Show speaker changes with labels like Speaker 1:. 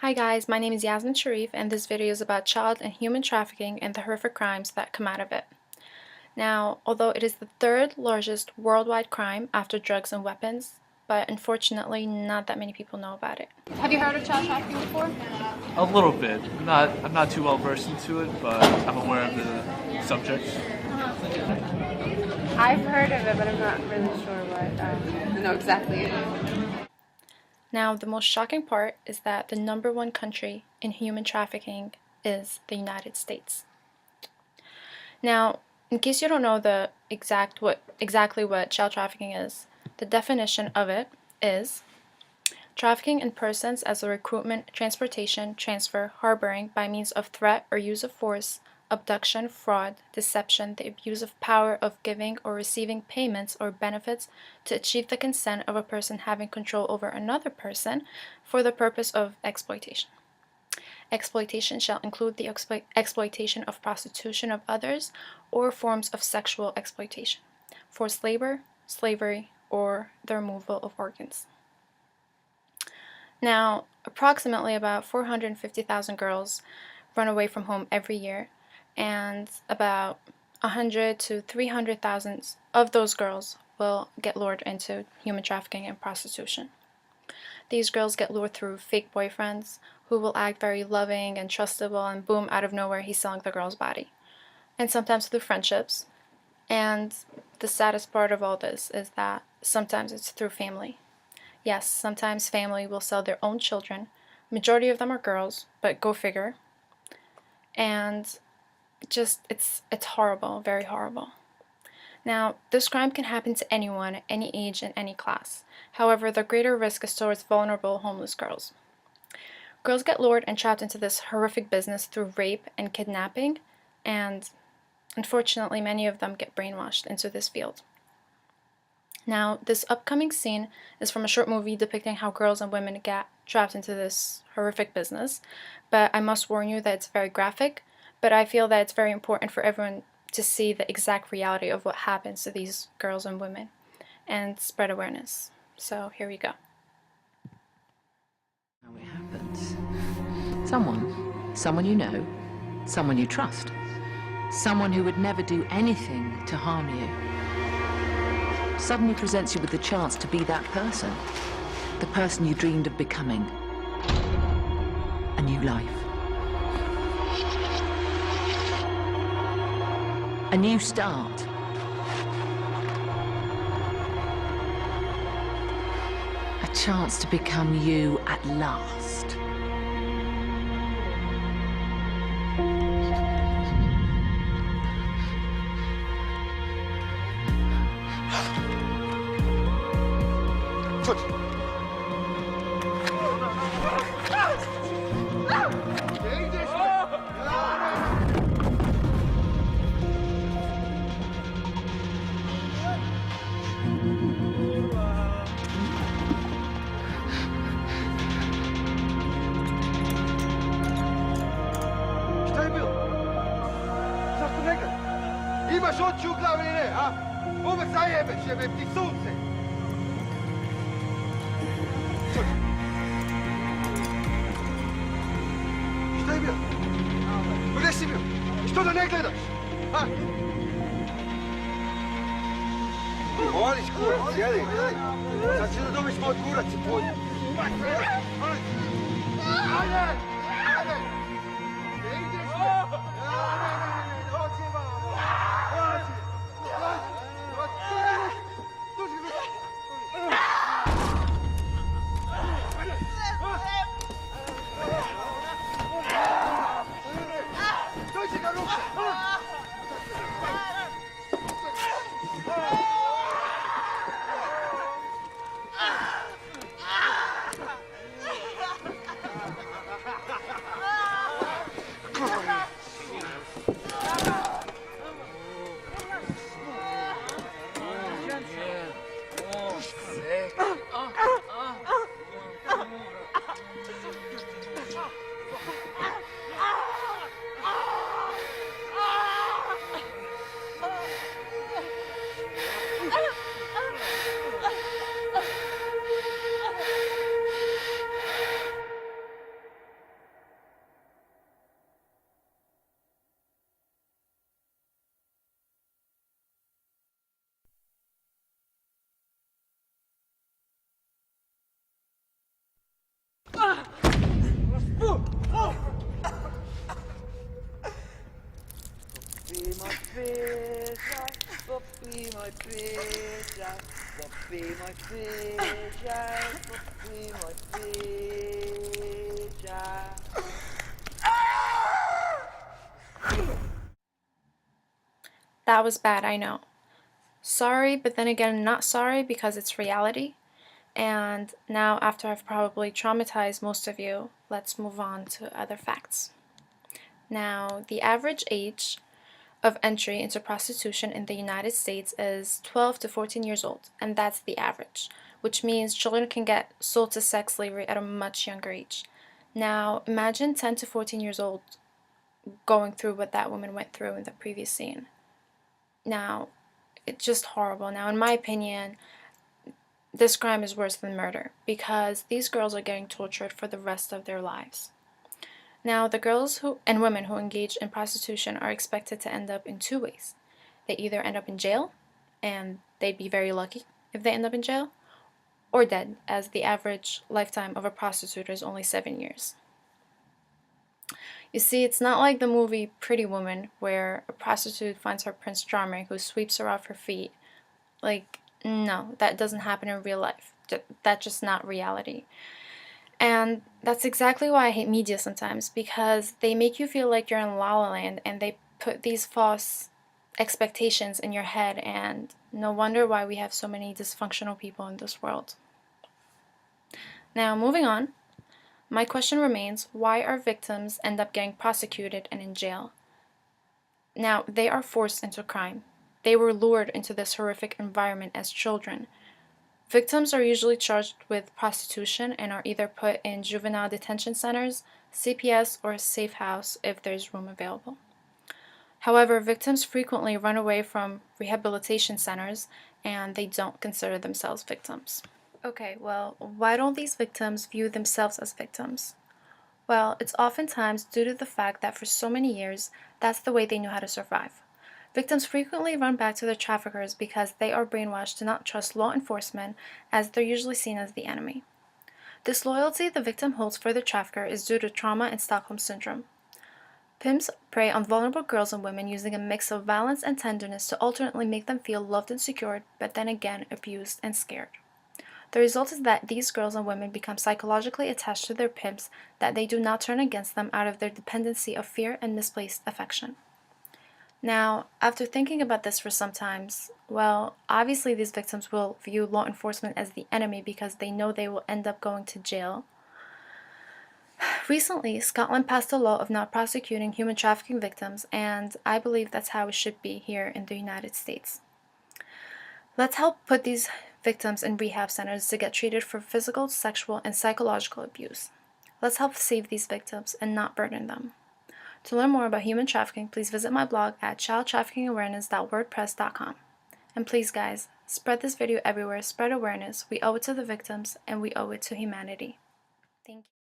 Speaker 1: Hi guys, my name is Yassmin Sherif and this video is about child and human trafficking and the horrific crimes that come out of it. Now, although it is the third largest worldwide crime after drugs and weapons, but unfortunately not that many people know about it.
Speaker 2: Have you heard of child trafficking before?
Speaker 3: A little bit. I'm not too well versed into it, but I'm aware of the subject.
Speaker 2: I've heard of it, but I'm not really sure what I know exactly it is.
Speaker 1: Now, the most shocking part is that the #1 country in human trafficking is the United States. Now, in case you don't know exactly what child trafficking is, the definition of it is trafficking in persons as a recruitment, transportation, transfer, harboring by means of threat or use of force, abduction, fraud, deception, the abuse of power of giving or receiving payments or benefits to achieve the consent of a person having control over another person for the purpose of exploitation. Exploitation shall include the exploitation of prostitution of others or forms of sexual exploitation, forced labor, slavery, or the removal of organs. Now, approximately about 450,000 girls run away from home every year, and about 100 to 300,000 of those girls will get lured into human trafficking and prostitution. These girls get lured through fake boyfriends who will act very loving and trustable, and boom, out of nowhere he's selling the girl's body. And sometimes through friendships. And the saddest part of all this is that sometimes it's through family. Yes, sometimes family will sell their own children. Majority of them are girls, but go figure. And just, it's horrible, very horrible. Now, this crime can happen to anyone, at any age, and any class. However, the greater risk is towards vulnerable homeless girls. Girls get lured and trapped into this horrific business through rape and kidnapping, and unfortunately many of them get brainwashed into this field. Now, this upcoming scene is from a short movie depicting how girls and women get trapped into this horrific business, but I must warn you that it's very graphic, but I feel that it's very important for everyone to see the exact reality of what happens to these girls and women and spread awareness. So here we go.
Speaker 4: How it happens. Someone you know, someone you trust, someone who would never do anything to harm you, suddenly presents you with the chance to be that person, the person you dreamed of becoming. A new life. A new start. A chance to become you at last.
Speaker 5: Imaš oči u glavi ili ne, a? Ove zajebeš, jebem ti sunce! Šta je bilo? Gdje si bio? Što da ne gledaš? A? Moliš, kurac, sjedi. Sad će da dobiš moj kurac i tvoj. Ajde! Ajde! Gdje ideš? Ne, dođi vamo! Dođi! Dođi ga ruke!
Speaker 2: treasure, puppy, my treasure, puppy, my treasure, puppy, my treasure.
Speaker 1: That was bad, I know. Sorry, but then again, not sorry because it's reality. And now, after I've probably traumatized most of you, let's move on to other facts. Now, the average age of entry into prostitution in the United States is 12 to 14 years old, and that's the average, which means children can get sold to sex slavery at a much younger age. Now, imagine 10 to 14 years old going through what that woman went through in the previous scene. Now, it's just horrible. Now, in my opinion, this crime is worse than murder because these girls are getting tortured for the rest of their lives. Now, the girls and women who engage in prostitution are expected to end up in two ways. They either end up in jail, and they'd be very lucky if they end up in jail, or dead, as the average lifetime of a prostitute is only 7 years. You see, it's not like the movie Pretty Woman, where a prostitute finds her Prince Charming who sweeps her off her feet. Like, no, that doesn't happen in real life. That's just not reality. And that's exactly why I hate media sometimes, because they make you feel like you're in La La Land and they put these false expectations in your head, and no wonder why we have so many dysfunctional people in this world. Now, moving on, my question remains, why our victims end up getting prosecuted and in jail? Now, they are forced into crime. They were lured into this horrific environment as children. Victims are usually charged with prostitution and are either put in juvenile detention centers, CPS, or a safe house if there's room available. However, victims frequently run away from rehabilitation centers and they don't consider themselves victims. Okay, well, why don't these victims view themselves as victims? Well, it's oftentimes due to the fact that for so many years, that's the way they knew how to survive. Victims frequently run back to their traffickers because they are brainwashed to not trust law enforcement, as they're usually seen as the enemy. This loyalty the victim holds for the trafficker is due to trauma and Stockholm Syndrome. Pimps prey on vulnerable girls and women using a mix of violence and tenderness to alternately make them feel loved and secured, but then again abused and scared. The result is that these girls and women become psychologically attached to their pimps, that they do not turn against them out of their dependency of fear and misplaced affection. Now, after thinking about this for some times, well, obviously these victims will view law enforcement as the enemy because they know they will end up going to jail. Recently, Scotland passed a law of not prosecuting human trafficking victims, and I believe that's how it should be here in the United States. Let's help put these victims in rehab centers to get treated for physical, sexual, and psychological abuse. Let's help save these victims and not burden them. To learn more about human trafficking, please visit my blog at childtraffickingawareness.wordpress.com. And please, guys, spread this video everywhere, spread awareness. We owe it to the victims, and we owe it to humanity. Thank you.